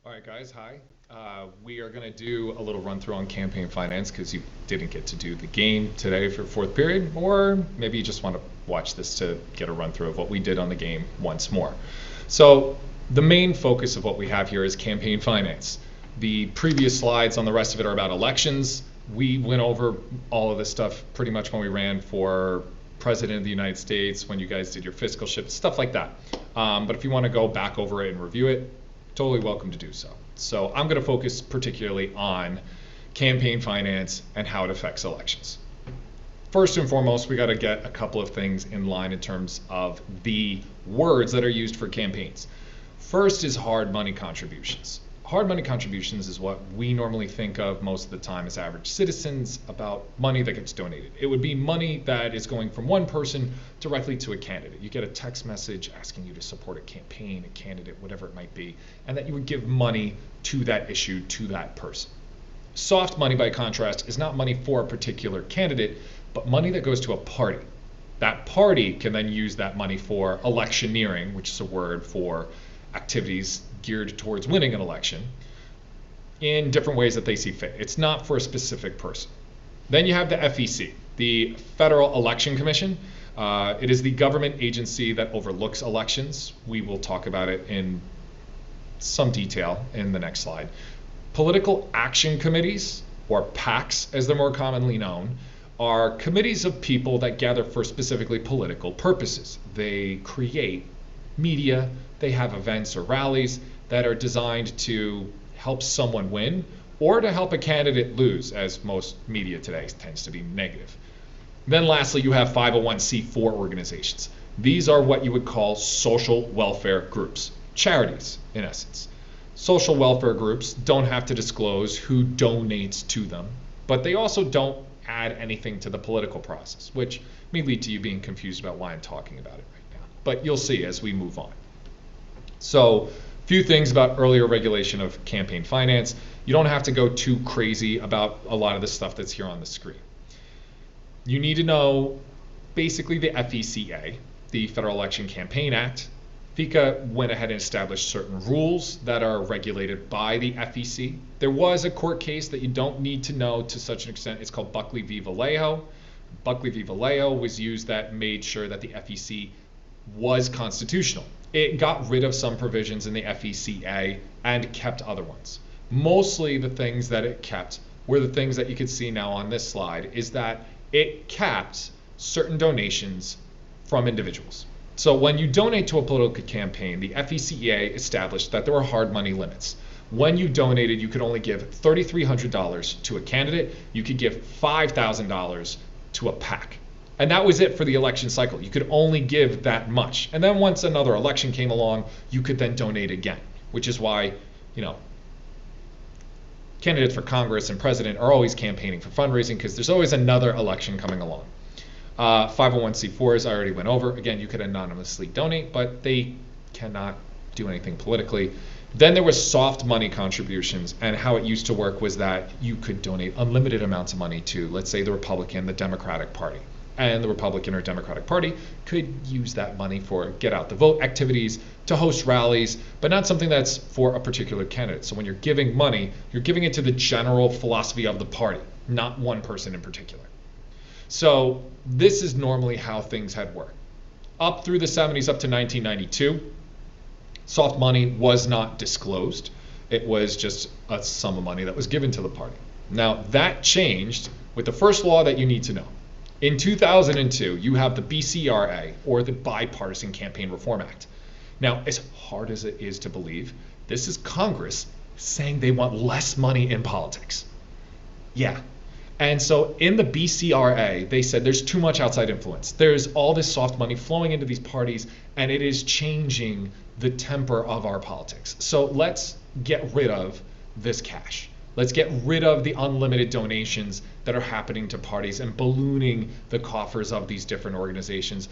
All right, guys, hi. We are going to do a little run through on campaign finance because you didn't get to do the game today for fourth period, or maybe you just want to watch this to get a run through of what we did on the game once more. So, the main focus of what we have here is campaign finance. The previous slides on the rest of it are about elections. We went over all of this stuff pretty much when we ran for president of the United States, when you guys did your fiscal shift, stuff like that. But if you want to go back over it and review it, totally welcome to do so. So I'm going to focus particularly on campaign finance and how it affects elections. First and foremost, we got to get a couple of things in line in terms of the words that are used for campaigns. First is hard money contributions. Hard money contributions is what we normally think of most of the time as average citizens about money that gets donated. It would be money that is going from one person directly to a candidate. You get a text message asking you to support a campaign, a candidate, whatever it might be, and that you would give money to that issue, to that person. Soft money, by contrast, is not money for a particular candidate, but money that goes to a party. That party can then use that money for electioneering, which is a word for activities geared towards winning an election in different ways that they see fit. It's not for a specific person. Then you have the FEC, the Federal Election Commission. It is the government agency that overlooks elections. We will talk about it in some detail in the next slide. Political action committees, or PACs as they're more commonly known, are committees of people that gather for specifically political purposes. They create media, they have events or rallies that are designed to help someone win or to help a candidate lose, as most media today tends to be negative. Then lastly, you have 501c4 organizations. These are what you would call social welfare groups, charities in essence. Social welfare groups don't have to disclose who donates to them, but they also don't add anything to the political process, which may lead to you being confused about why I'm talking about it right now. But you'll see as we move on. So, few things about earlier regulation of campaign finance. You don't have to go too crazy about a lot of the stuff that's here on the screen. You need to know basically the FECA, the Federal Election Campaign Act. FECA went ahead and established certain rules that are regulated by the FEC. There was a court case that you don't need to know to such an extent. It's called Buckley v. Vallejo. Buckley v. Vallejo was used that made sure that the FEC was constitutional. It got rid of some provisions in the FECA and kept other ones. Mostly the things that it kept were the things that you can see now on this slide, is that it capped certain donations from individuals. So when you donate to a political campaign, the FECA established that there were hard money limits. When you donated, you could only give $3,300 to a candidate. You could give $5,000 to a PAC. And that was it for the election cycle. You could only give that much. And then once another election came along, you could then donate again, which is why, candidates for Congress and president are always campaigning for fundraising, because there's always another election coming along. 501c4s I already went over. Again, you could anonymously donate, but they cannot do anything politically. Then there was soft money contributions, and how it used to work was that you could donate unlimited amounts of money to, let's say, the Republican, the Democratic Party. And the Republican or Democratic Party could use that money for get out the vote activities, to host rallies, but not something that's for a particular candidate. So when you're giving money, you're giving it to the general philosophy of the party, not one person in particular. So this is normally how things had worked. Up through the 70s, up to 1992, soft money was not disclosed. It was just a sum of money that was given to the party. Now that changed with the first law that you need to know. In 2002, you have the BCRA, or the Bipartisan Campaign Reform Act. Now, as hard as it is to believe, this is Congress saying they want less money in politics. Yeah. And so in the BCRA, they said there's too much outside influence. There's all this soft money flowing into these parties, and it is changing the temper of our politics. So let's get rid of this cash. Let's get rid of the unlimited donations that are happening to parties and ballooning the coffers of these different organizations.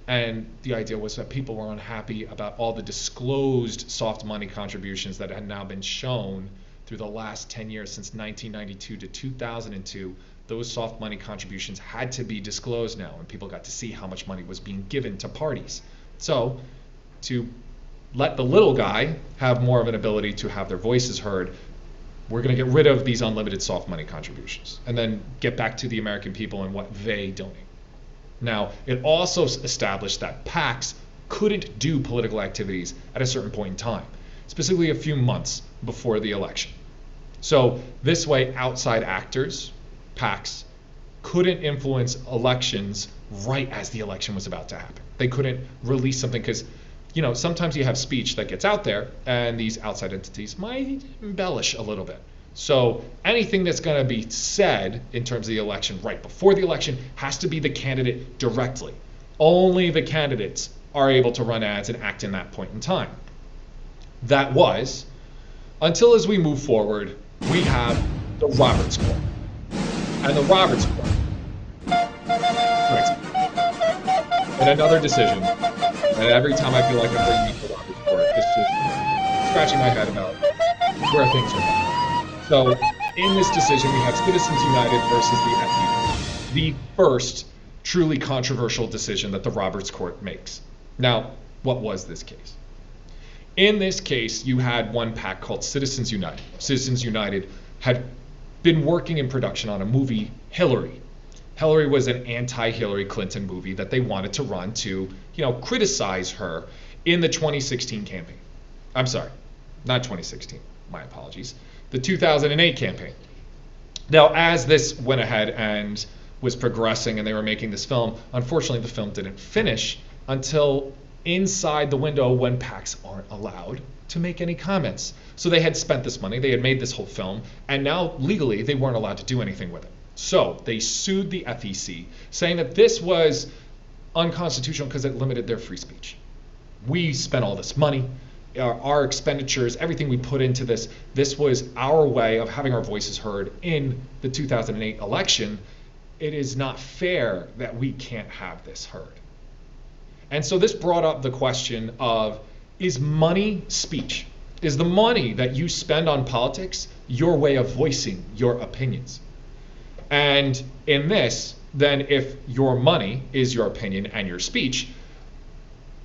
And the idea was that people were unhappy about all the disclosed soft money contributions that had now been shown through the last 10 years, since 1992 to 2002. Those soft money contributions had to be disclosed now, and people got to see how much money was being given to parties. So to let the little guy have more of an ability to have their voices heard. We're going to get rid of these unlimited soft money contributions and then get back to the American people and what they donate. Now, it also established that PACs couldn't do political activities at a certain point in time, specifically a few months before the election. So this way, outside actors, PACs, couldn't influence elections right as the election was about to happen. They couldn't release something because, sometimes you have speech that gets out there and these outside entities might embellish a little bit. So anything that's going to be said in terms of the election right before the election has to be the candidate directly. Only the candidates are able to run ads and act in that point in time. That was until, as we move forward, we have the Roberts Court. And the Roberts Court, right, in another decision, and every time I feel like I'm bringing the Roberts Court, it's just scratching my head about where things are going. So in this decision, we have Citizens United versus the FUV, the first truly controversial decision that the Roberts Court makes. Now, what was this case? In this case, you had one PAC called Citizens United. Citizens United had been working in production on a movie, Hillary. Hillary was an anti-Hillary Clinton movie that they wanted to run to, criticize her in the 2016 campaign. I'm sorry, not 2016, my apologies. The 2008 campaign. Now, as this went ahead and was progressing and they were making this film, unfortunately the film didn't finish until inside the window when PACs aren't allowed to make any comments. So they had spent this money, they had made this whole film, and now legally they weren't allowed to do anything with it. So they sued the FEC, saying that this was unconstitutional because it limited their free speech. We spent all this money, our expenditures, everything we put into this was our way of having our voices heard in the 2008 election. It is not fair that we can't have this heard. And so this brought up the question of, is money speech? Is the money that you spend on politics your way of voicing your opinions? And in this, then if your money is your opinion and your speech,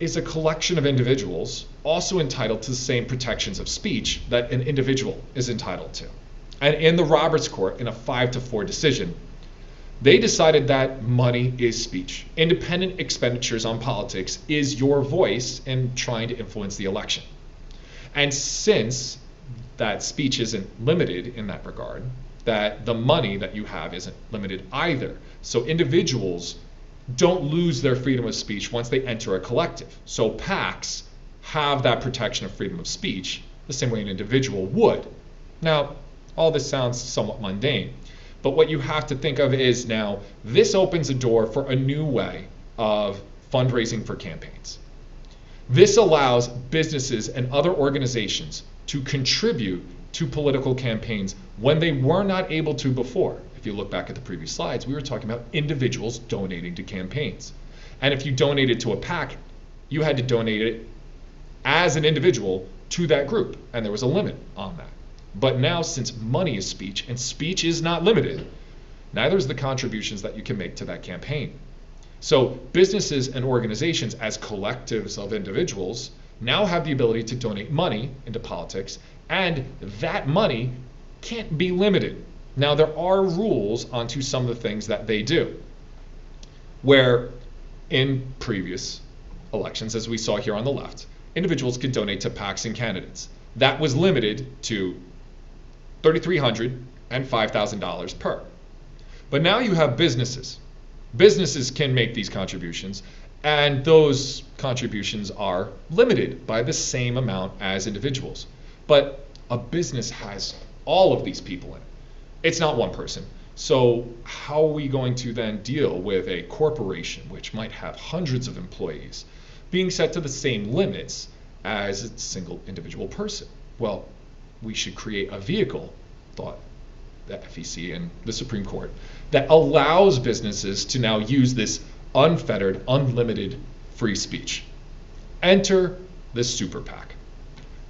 is a collection of individuals also entitled to the same protections of speech that an individual is entitled to? And in the Roberts Court, in a 5-4 decision, they decided that money is speech. Independent expenditures on politics is your voice in trying to influence the election. And since that speech isn't limited in that regard, that the money that you have isn't limited either. So individuals don't lose their freedom of speech once they enter a collective. So PACs have that protection of freedom of speech the same way an individual would. Now, all this sounds somewhat mundane, but what you have to think of is now this opens a door for a new way of fundraising for campaigns. This allows businesses and other organizations to contribute to political campaigns when they were not able to before. If you look back at the previous slides, we were talking about individuals donating to campaigns. And if you donated to a PAC, you had to donate it as an individual to that group, and there was a limit on that. But now, since money is speech, and speech is not limited, neither is the contributions that you can make to that campaign. So businesses and organizations as collectives of individuals now have the ability to donate money into politics, and that money can't be limited. Now, there are rules onto some of the things that they do, where in previous elections, as we saw here on the left, individuals could donate to PACs and candidates. That was limited to $3,300 and $5,000 per. But now you have businesses. Businesses can make these contributions, and those contributions are limited by the same amount as individuals. But a business has all of these people in it. It's not one person. So how are we going to then deal with a corporation which might have hundreds of employees being set to the same limits as a single individual person? Well, we should create a vehicle, thought the FEC and the Supreme Court, that allows businesses to now use this unfettered, unlimited free speech. Enter the super PAC.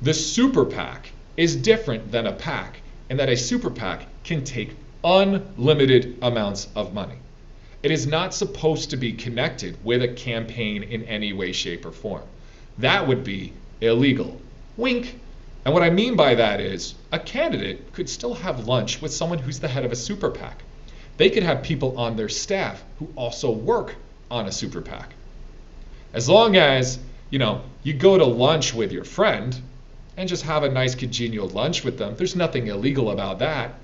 The super PAC is different than a PAC in that a super PAC can take unlimited amounts of money. It is not supposed to be connected with a campaign in any way, shape, or form. That would be illegal. Wink. And what I mean by that is a candidate could still have lunch with someone who's the head of a super PAC. They could have people on their staff who also work on a super PAC. As long as, you go to lunch with your friend and just have a nice congenial lunch with them, there's nothing illegal about that.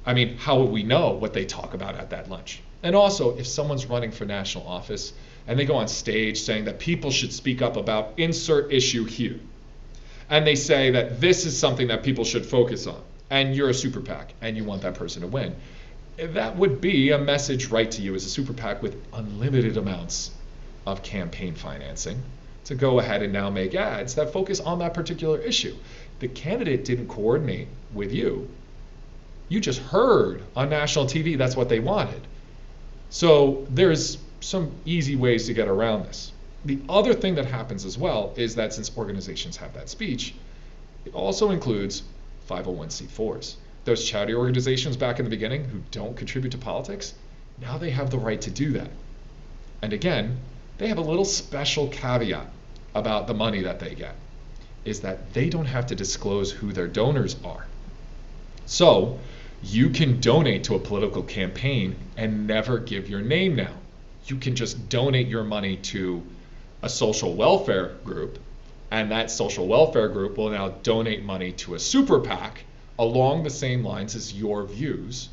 I mean, how would we know what they talk about at that lunch? And also, if someone's running for national office and they go on stage saying that people should speak up about insert issue here, and they say that this is something that people should focus on, and you're a super PAC and you want that person to win, that would be a message right to you as a super PAC with unlimited amounts of campaign financing to go ahead and now make ads that focus on that particular issue. The candidate didn't coordinate with you. You just heard on national TV that's what they wanted. So there's some easy ways to get around this. The other thing that happens as well is that since organizations have that speech, it also includes 501c4s. Those charity organizations back in the beginning who don't contribute to politics, now they have the right to do that. And again, they have a little special caveat about the money that they get, is that they don't have to disclose who their donors are. So you can donate to a political campaign and never give your name now. You can just donate your money to a social welfare group, and that social welfare group will now donate money to a super PAC along the same lines as your views,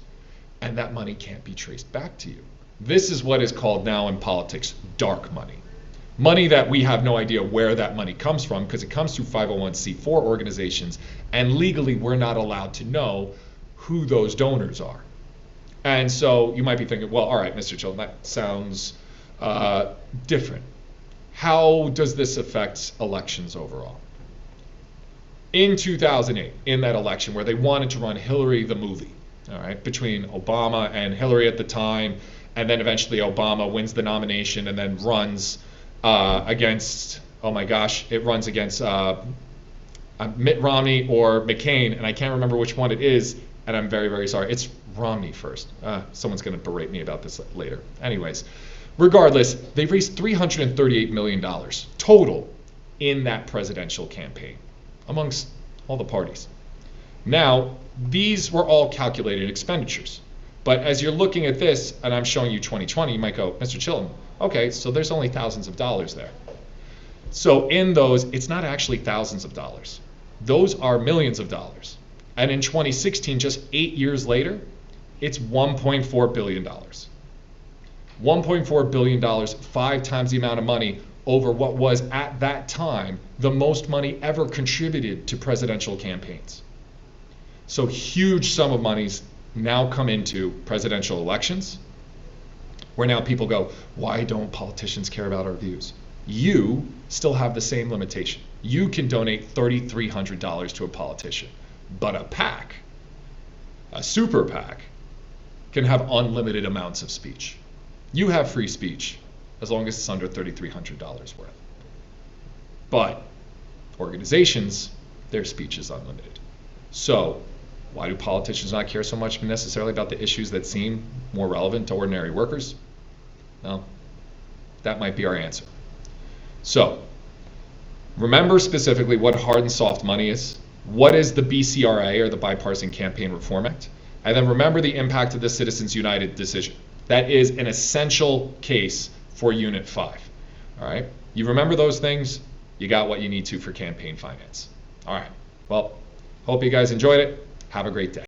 and that money can't be traced back to you. This is what is called now in politics dark money. Money that we have no idea where that money comes from because it comes through 501c4 organizations, and legally we're not allowed to know who those donors are. And so you might be thinking, well, all right, Mr. Chilton, that sounds different. How does this affect elections overall? In 2008, in that election where they wanted to run Hillary the movie, all right, between Obama and Hillary at the time, and then eventually Obama wins the nomination and then runs against, it runs against Mitt Romney or McCain, and I can't remember which one it is, and I'm very, very sorry. It's Romney first. Someone's going to berate me about this later. Anyways, regardless, they raised $338 million total in that presidential campaign amongst all the parties. Now, these were all calculated expenditures. But as you're looking at this, and I'm showing you 2020, you might go, Mr. Chilton, okay, so there's only thousands of dollars there. So in those, it's not actually thousands of dollars. Those are millions of dollars. And in 2016, just 8 years later, it's $1.4 billion. $1.4 billion, 5 times the amount of money over what was at that time the most money ever contributed to presidential campaigns. So huge sum of monies now come into presidential elections, where now people go, why don't politicians care about our views? You still have the same limitation. You can donate $3,300 to a politician, but a PAC, a super PAC, can have unlimited amounts of speech. You have free speech as long as it's under $3,300 worth. But organizations, their speech is unlimited. So why do politicians not care so much necessarily about the issues that seem more relevant to ordinary workers? Well, that might be our answer. So remember specifically what hard and soft money is. What is the BCRA, or the Bipartisan Campaign Reform Act? And then remember the impact of the Citizens United decision. That is an essential case for Unit 5. All right? You remember those things, you got what you need to for campaign finance. All right. Well, hope you guys enjoyed it. Have a great day.